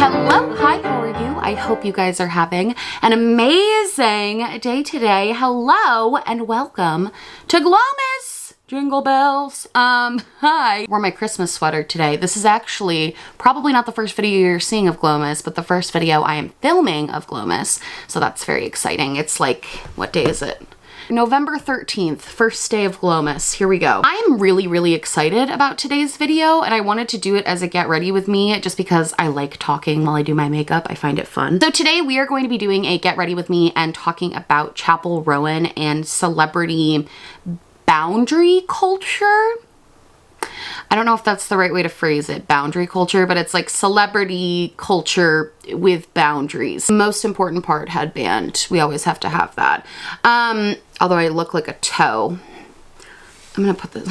Hello, hi, how are you? I hope you guys are having an amazing day today. Hello and welcome to glowmas. Jingle bells. Hi. I wore my Christmas sweater today. This is actually probably not the first video you're seeing of glowmas, but the first video I am filming of glowmas. So that's very exciting. It's like, what day is it? November 13th, first day of glowmas. Here we go. I am really excited about today's video, and I wanted to do it as a get ready with me just because I like talking while I do my makeup. I find it fun. So today we are going to be doing a get ready with me and talking about Chappell Roan and celebrity boundary culture. I don't know if that's the right way to phrase it, boundary culture, but it's like celebrity culture with boundaries. The most important part, headband. We always have to have that. Although I look like a toe. I'm gonna put this,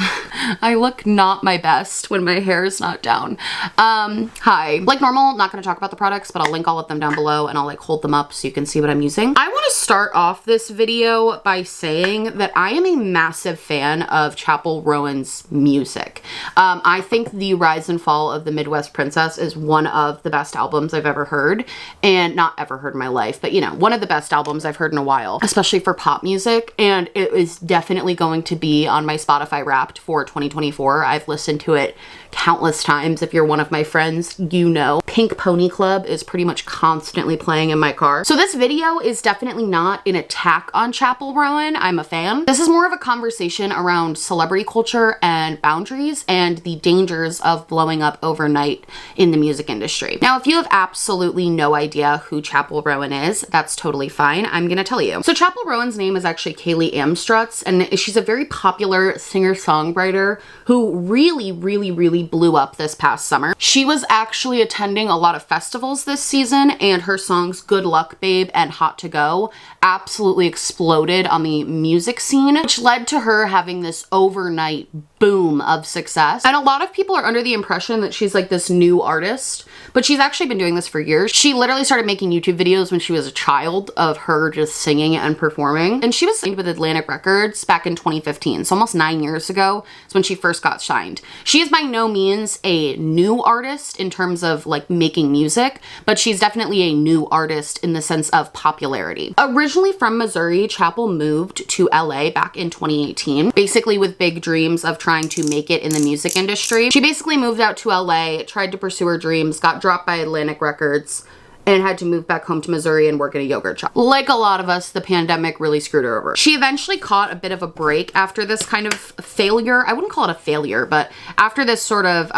I look not my best when my hair is not down. Hi. Like normal, not gonna talk about the products, but I'll link all of them down below and I'll like hold them up so you can see what I'm using. I wanna start off this video by saying that I am a massive fan of Chappell Roan's music. I think the Rise and Fall of the Midwest Princess is one of the best albums I've ever heard, and not ever heard in my life, but you know, one of the best albums I've heard in a while, especially for pop music, and it is definitely going to be on my Spotify Wrapped for 2024. I've listened to it countless times. If you're one of my friends, you know. Pink Pony Club is pretty much constantly playing in my car. So this video is definitely not an attack on Chappell Roan. I'm a fan. This is more of a conversation around celebrity culture and boundaries and the dangers of blowing up overnight in the music industry. Now, if you have absolutely no idea who Chappell Roan is, that's totally fine. I'm gonna tell you. So Chappell Roan's name is actually Kaylee Amstrutz, and she's a very popular singer-songwriter who really blew up this past summer. She was actually attending a lot of festivals this season, and her songs Good Luck Babe and Hot to Go absolutely exploded on the music scene, which led to her having this overnight boom of success. And a lot of people are under the impression that she's like this new artist, but she's actually been doing this for years. She literally started making YouTube videos when she was a child of her just singing and performing. And she was signed with Atlantic Records back in 2015. So almost 9 years ago is when she first got signed. She is by no means a new artist in terms of like making music, but she's definitely a new artist in the sense of popularity. Originally from Missouri, Chappell moved to LA back in 2018, basically with big dreams of trying to make it in the music industry. She basically moved out to LA, tried to pursue her dreams, got dropped by Atlantic Records, and had to move back home to Missouri and work at a yogurt shop. Like a lot of us, the pandemic really screwed her over. She eventually caught a bit of a break after this kind of failure. I wouldn't call it a failure, but after this sort of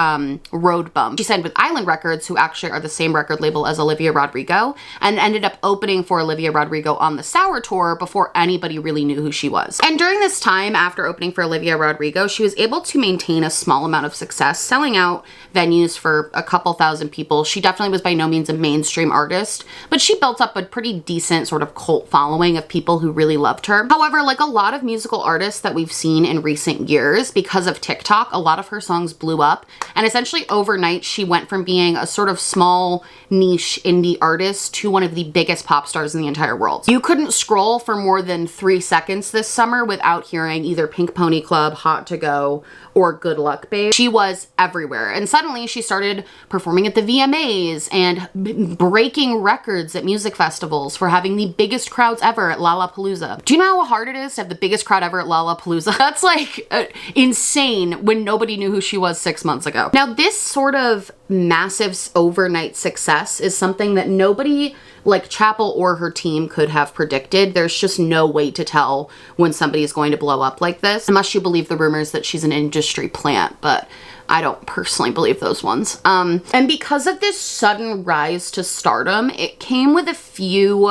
road bump, she signed with Island Records, who actually are the same record label as Olivia Rodrigo, and ended up opening for Olivia Rodrigo on the Sour Tour before anybody really knew who she was. And during this time, after opening for Olivia Rodrigo, she was able to maintain a small amount of success, selling out venues for a couple thousand people. She definitely was by no means a mainstream artist, but she built up a pretty decent sort of cult following of people who really loved her. However, like a lot of musical artists that we've seen in recent years, because of TikTok, a lot of her songs blew up, and essentially overnight she went from being a sort of small niche indie artist to one of the biggest pop stars in the entire world. You couldn't scroll for more than 3 seconds this summer without hearing either Pink Pony Club, Hot to Go, or Good Luck Babe. She was everywhere, and suddenly she started performing at the VMAs and breaking records at music festivals for having the biggest crowds ever at Lollapalooza. Do you know how hard it is to have the biggest crowd ever at Lollapalooza? That's like insane when nobody knew who she was 6 months ago. Now, this sort of massive overnight success is something that nobody like Chappell or her team could have predicted. There's just no way to tell when somebody is going to blow up like this, unless you believe the rumors that she's an industry plant, but I don't personally believe those ones. And because of this sudden rise to stardom, it came with a few,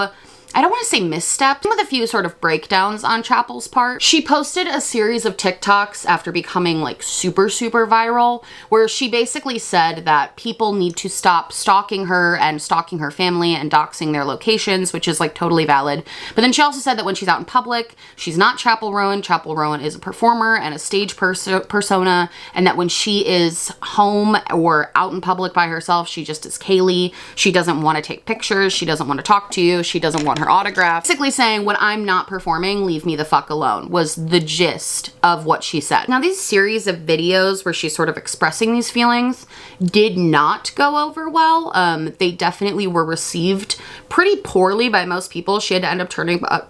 I don't want to say missteps, with a few sort of breakdowns on Chappell's part. She posted a series of TikToks after becoming like super viral, where she basically said that people need to stop stalking her and stalking her family and doxing their locations, which is like totally valid. But then she also said that when she's out in public, she's not Chappell Roan. Chappell Roan is a performer and a stage persona, and that when she is home or out in public by herself, she just is Kaylee. She doesn't want to take pictures. She doesn't want to talk to you. She doesn't want her her autograph, basically saying, when I'm not performing, leave me the fuck alone, was the gist of what she said. Now, these series of videos where she's sort of expressing these feelings did not go over well. They definitely were received pretty poorly by most people. She had to end up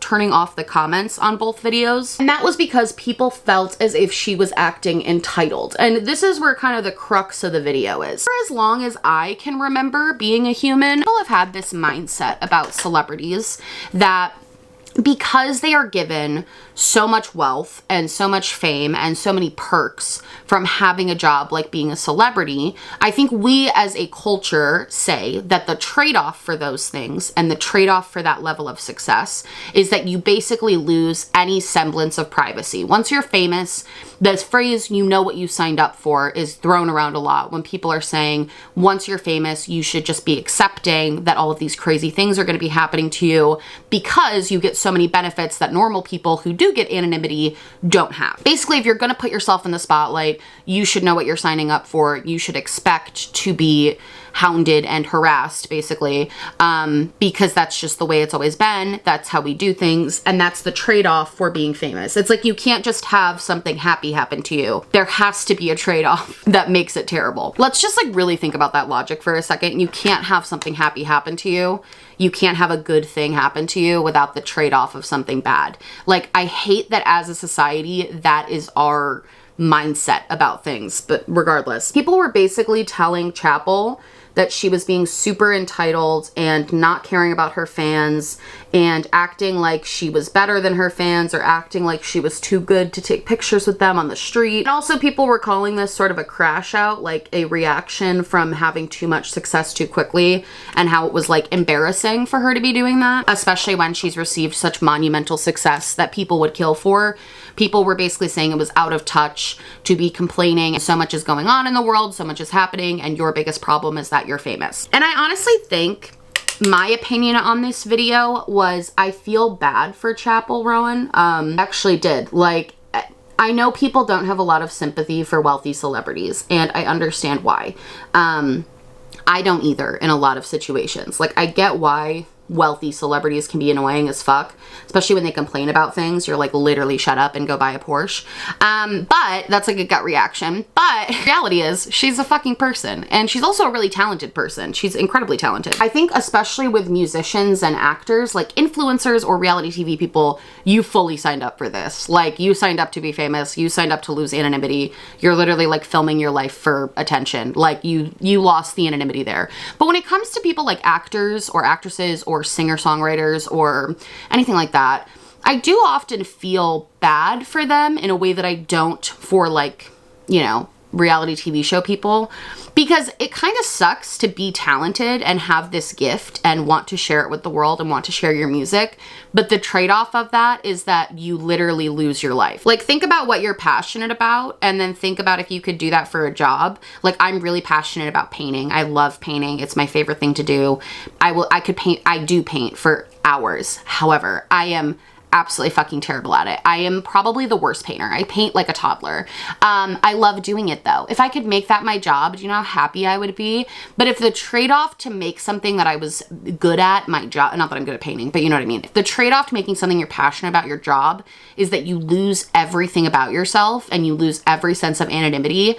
turning off the comments on both videos. And that was because people felt as if she was acting entitled. And this is where kind of the crux of the video is. For as long as I can remember being a human, people have had this mindset about celebrities that because they are given so much wealth and so much fame and so many perks from having a job like being a celebrity, I think we as a culture say that the trade-off for those things and the trade-off for that level of success is that you basically lose any semblance of privacy. Once you're famous, this phrase, you know what you signed up for, is thrown around a lot when people are saying, once you're famous, you should just be accepting that all of these crazy things are going to be happening to you because you get so many benefits that normal people who do get anonymity don't have. Basically, if you're going to put yourself in the spotlight, you should know what you're signing up for. You should expect to be hounded and harassed, basically, because that's just the way it's always been. That's how we do things, and that's the trade-off for being famous. It's like you can't just have something happy happen to you. There has to be a trade-off that makes it terrible. Let's just like really think about that logic for a second. You can't have something happy happen to you. You can't have a good thing happen to you without the trade-off of something bad. Like, I hate that as a society, that is our mindset about things, but regardless. People were basically telling Chappell that she was being super entitled and not caring about her fans and acting like she was better than her fans or acting like she was too good to take pictures with them on the street. And also people were calling this sort of a crash out, like a reaction from having too much success too quickly, and how it was like embarrassing for her to be doing that, especially when she's received such monumental success that people would kill for. People were basically saying it was out of touch to be complaining. So much is going on in the world, so much is happening, and your biggest problem is that you're famous. And I honestly think my opinion on this video was, I feel bad for Chappell Roan. Actually did. Like, I know people don't have a lot of sympathy for wealthy celebrities, and I understand why. I don't either in a lot of situations. Like, I get why wealthy celebrities can be annoying as fuck, especially when they complain about things. You're like, literally shut up and go buy a Porsche. But that's like a gut reaction. But reality is, she's a fucking person, and she's also a really talented person. She's incredibly talented. I think especially with musicians and actors, like influencers or reality TV people, you fully signed up for this. Like, you signed up to be famous. You signed up to lose anonymity. You're literally like filming your life for attention. Like, you lost the anonymity there. But when it comes to people like actors or actresses or singer-songwriters or anything like that, I do often feel bad for them in a way that I don't for, like, you know, reality TV show people, because it kind of sucks to be talented and have this gift and want to share it with the world and want to share your music, but the trade-off of that is that you literally lose your life. Like, think about what you're passionate about, and then think about if you could do that for a job. Like, I'm really passionate about painting. I love painting. It's my favorite thing to do. I could paint. I do paint for hours. However, I am absolutely fucking terrible at it. I am probably the worst painter. I paint like a toddler. I love doing it though. If I could make that my job, do you know how happy I would be? But if the trade-off to make something that I was good at my job, not that I'm good at painting, but you know what I mean? If the trade-off to making something you're passionate about your job is that you lose everything about yourself and you lose every sense of anonymity,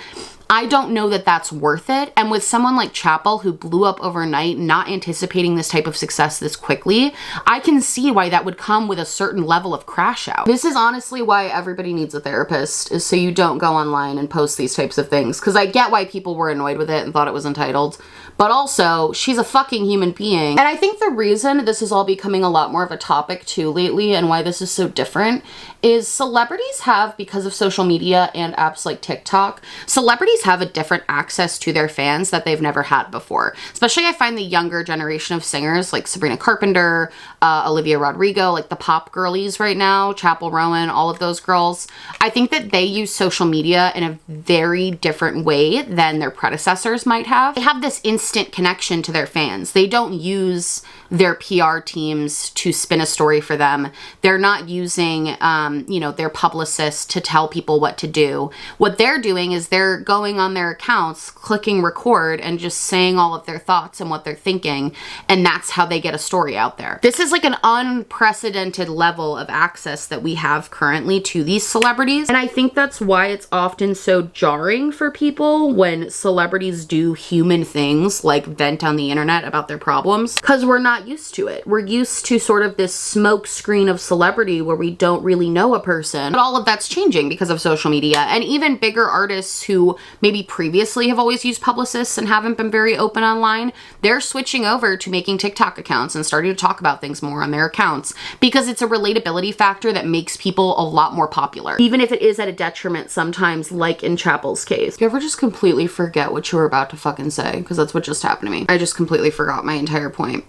I don't know that that's worth it. And with someone like Chappell, who blew up overnight, not anticipating this type of success this quickly, I can see why that would come with a certain level of crash out. This is honestly why everybody needs a therapist, is so you don't go online and post these types of things. Because I get why people were annoyed with it and thought it was entitled. But also, she's a fucking human being. And I think the reason this is all becoming a lot more of a topic too lately, and why this is so different, is celebrities have, because of social media and apps like TikTok, celebrities have a different access to their fans that they've never had before. Especially I find the younger generation of singers like Sabrina Carpenter, Olivia Rodrigo, like the pop girlies right now, Chappell Roan, all of those girls. I think that they use social media in a very different way than their predecessors might have. They have this instant connection to their fans. They don't use their PR teams to spin a story for them. They're not using, you know, their publicists to tell people what to do. What they're doing is they're going going on their accounts, clicking record, and just saying all of their thoughts and what they're thinking, and that's how they get a story out there. This is like an unprecedented level of access that we have currently to these celebrities, and I think that's why it's often so jarring for people when celebrities do human things like vent on the internet about their problems, because we're not used to it. We're used to sort of this smoke screen of celebrity where we don't really know a person, but all of that's changing because of social media. And even bigger artists who maybe previously have always used publicists and haven't been very open online, they're switching over to making TikTok accounts and starting to talk about things more on their accounts because it's a relatability factor that makes people a lot more popular, even if it is at a detriment sometimes, like in Chappell's case. Do you ever just completely forget what you were about to fucking say? Because that's what just happened to me. I just completely forgot my entire point.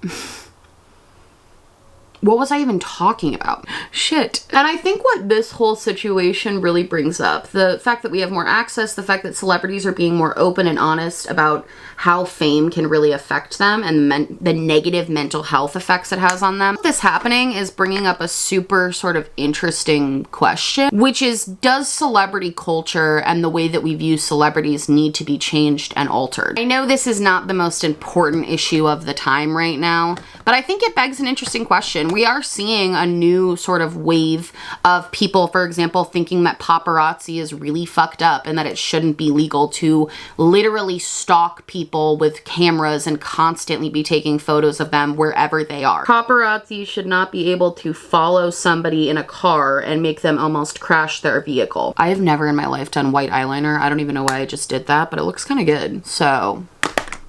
What was I even talking about? Shit. And I think what this whole situation really brings up, the fact that we have more access, the fact that celebrities are being more open and honest about how fame can really affect them and the negative mental health effects it has on them. This happening is bringing up a super sort of interesting question, which is, does celebrity culture and the way that we view celebrities need to be changed and altered? I know this is not the most important issue of the time right now, but I think it begs an interesting question. We are seeing a new sort of wave of people, for example, thinking that paparazzi is really fucked up and that it shouldn't be legal to literally stalk people with cameras and constantly be taking photos of them wherever they are. Paparazzi should not be able to follow somebody in a car and make them almost crash their vehicle. I have never in my life done white eyeliner. I don't even know why I just did that, but it looks kind of good. So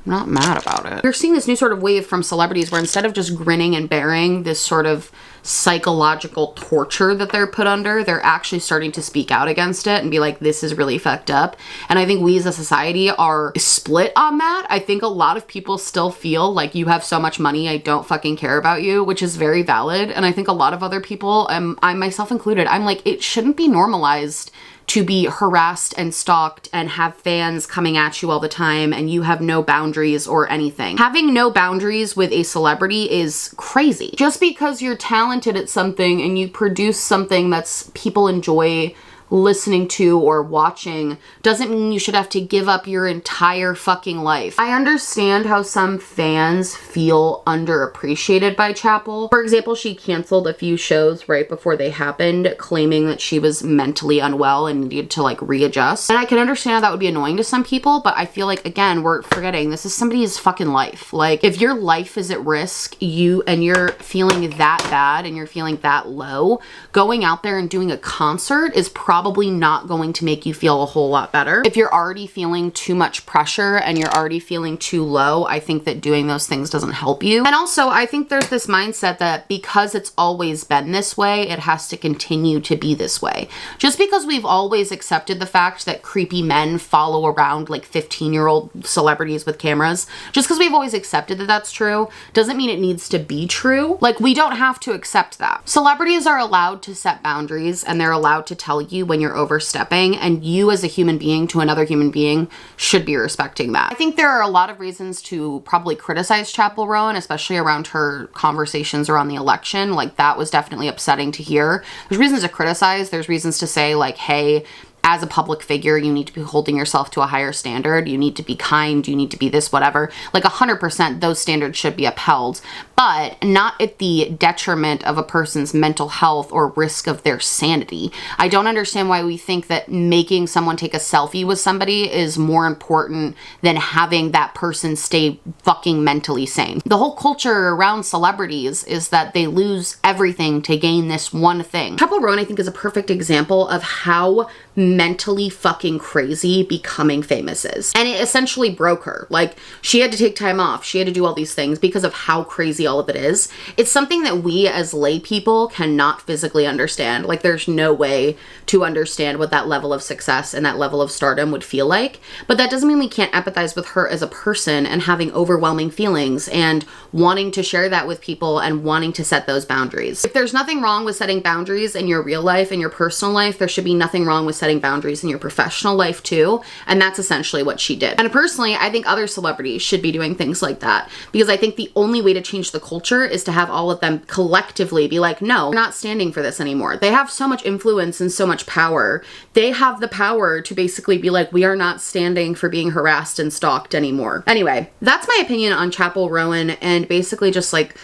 I'm not mad about it. You're seeing this new sort of wave from celebrities where instead of just grinning and bearing this sort of psychological torture that they're put under, they're actually starting to speak out against it and be like, this is really fucked up. And I think we as a society are split on that. I think a lot of people still feel like, you have so much money, I don't fucking care about you, which is very valid. And I think a lot of other people, I myself included, I'm like, it shouldn't be normalized to be harassed and stalked and have fans coming at you all the time and you have no boundaries or anything. Having no boundaries with a celebrity is crazy. Just because you're talented at something and you produce something that's people enjoy listening to or watching doesn't mean you should have to give up your entire fucking life. I understand how some fans feel underappreciated by Chappell. For example, she canceled a few shows right before they happened, claiming that she was mentally unwell and needed to like readjust. And I can understand how that would be annoying to some people, but I feel like, again, we're forgetting this is somebody's fucking life. Like, if your life is at risk, you're feeling that bad and you're feeling that low, going out there and doing a concert is probably not going to make you feel a whole lot better. If you're already feeling too much pressure and you're already feeling too low, I think that doing those things doesn't help you. And also, I think there's this mindset that because it's always been this way, it has to continue to be this way. Just because we've always accepted the fact that creepy men follow around like 15-year-old celebrities with cameras, just because we've always accepted that that's true, doesn't mean it needs to be true. Like, we don't have to accept that. Celebrities are allowed to set boundaries and they're allowed to tell you when you're overstepping, and you as a human being to another human being should be respecting that. I think there are a lot of reasons to probably criticize Chappell Roan, especially around her conversations around the election. Like, that was definitely upsetting to hear. There's reasons to criticize. There's reasons to say like, hey, as a public figure, you need to be holding yourself to a higher standard. You need to be kind. You need to be this, whatever. Like 100%, those standards should be upheld, but not at the detriment of a person's mental health or risk of their sanity. I don't understand why we think that making someone take a selfie with somebody is more important than having that person stay fucking mentally sane. The whole culture around celebrities is that they lose everything to gain this one thing. Chappell Roan, I think, is a perfect example of how mentally fucking crazy becoming famous is. And it essentially broke her. Like, she had to take time off. She had to do all these things because of how crazy all of it is. It's something that we as lay people cannot physically understand. Like, there's no way to understand what that level of success and that level of stardom would feel like. But that doesn't mean we can't empathize with her as a person and having overwhelming feelings and wanting to share that with people and wanting to set those boundaries. If there's nothing wrong with setting boundaries in your real life and your personal life, there should be nothing wrong with setting setting boundaries in your professional life too. And that's essentially what she did. And personally, I think other celebrities should be doing things like that, because I think the only way to change the culture is to have all of them collectively be like, no, we're not standing for this anymore. They have so much influence and so much power. They have the power to basically be like, we are not standing for being harassed and stalked anymore. Anyway, that's my opinion on Chappell Roan and basically just like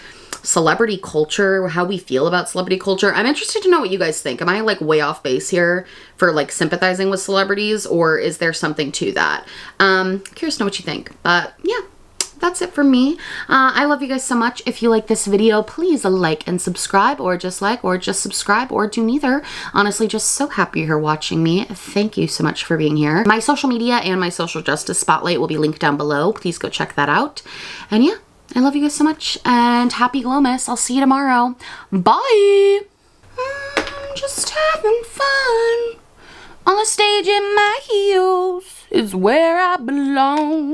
celebrity culture, how we feel about celebrity culture. I'm interested to know what you guys think. Am I like way off base here for like sympathizing with celebrities, or is there something to that? Curious to know what you think. But yeah, that's it for me. I love you guys so much. If you like this video, please like and subscribe, or just subscribe, or do neither. Honestly, just so happy you're watching me. Thank you so much for being here. My social media and my social justice spotlight will be linked down below. Please go check that out. And yeah, I love you guys so much, and happy glowmas. I'll see you tomorrow. Bye. Just having fun on the stage in my heels is where I belong.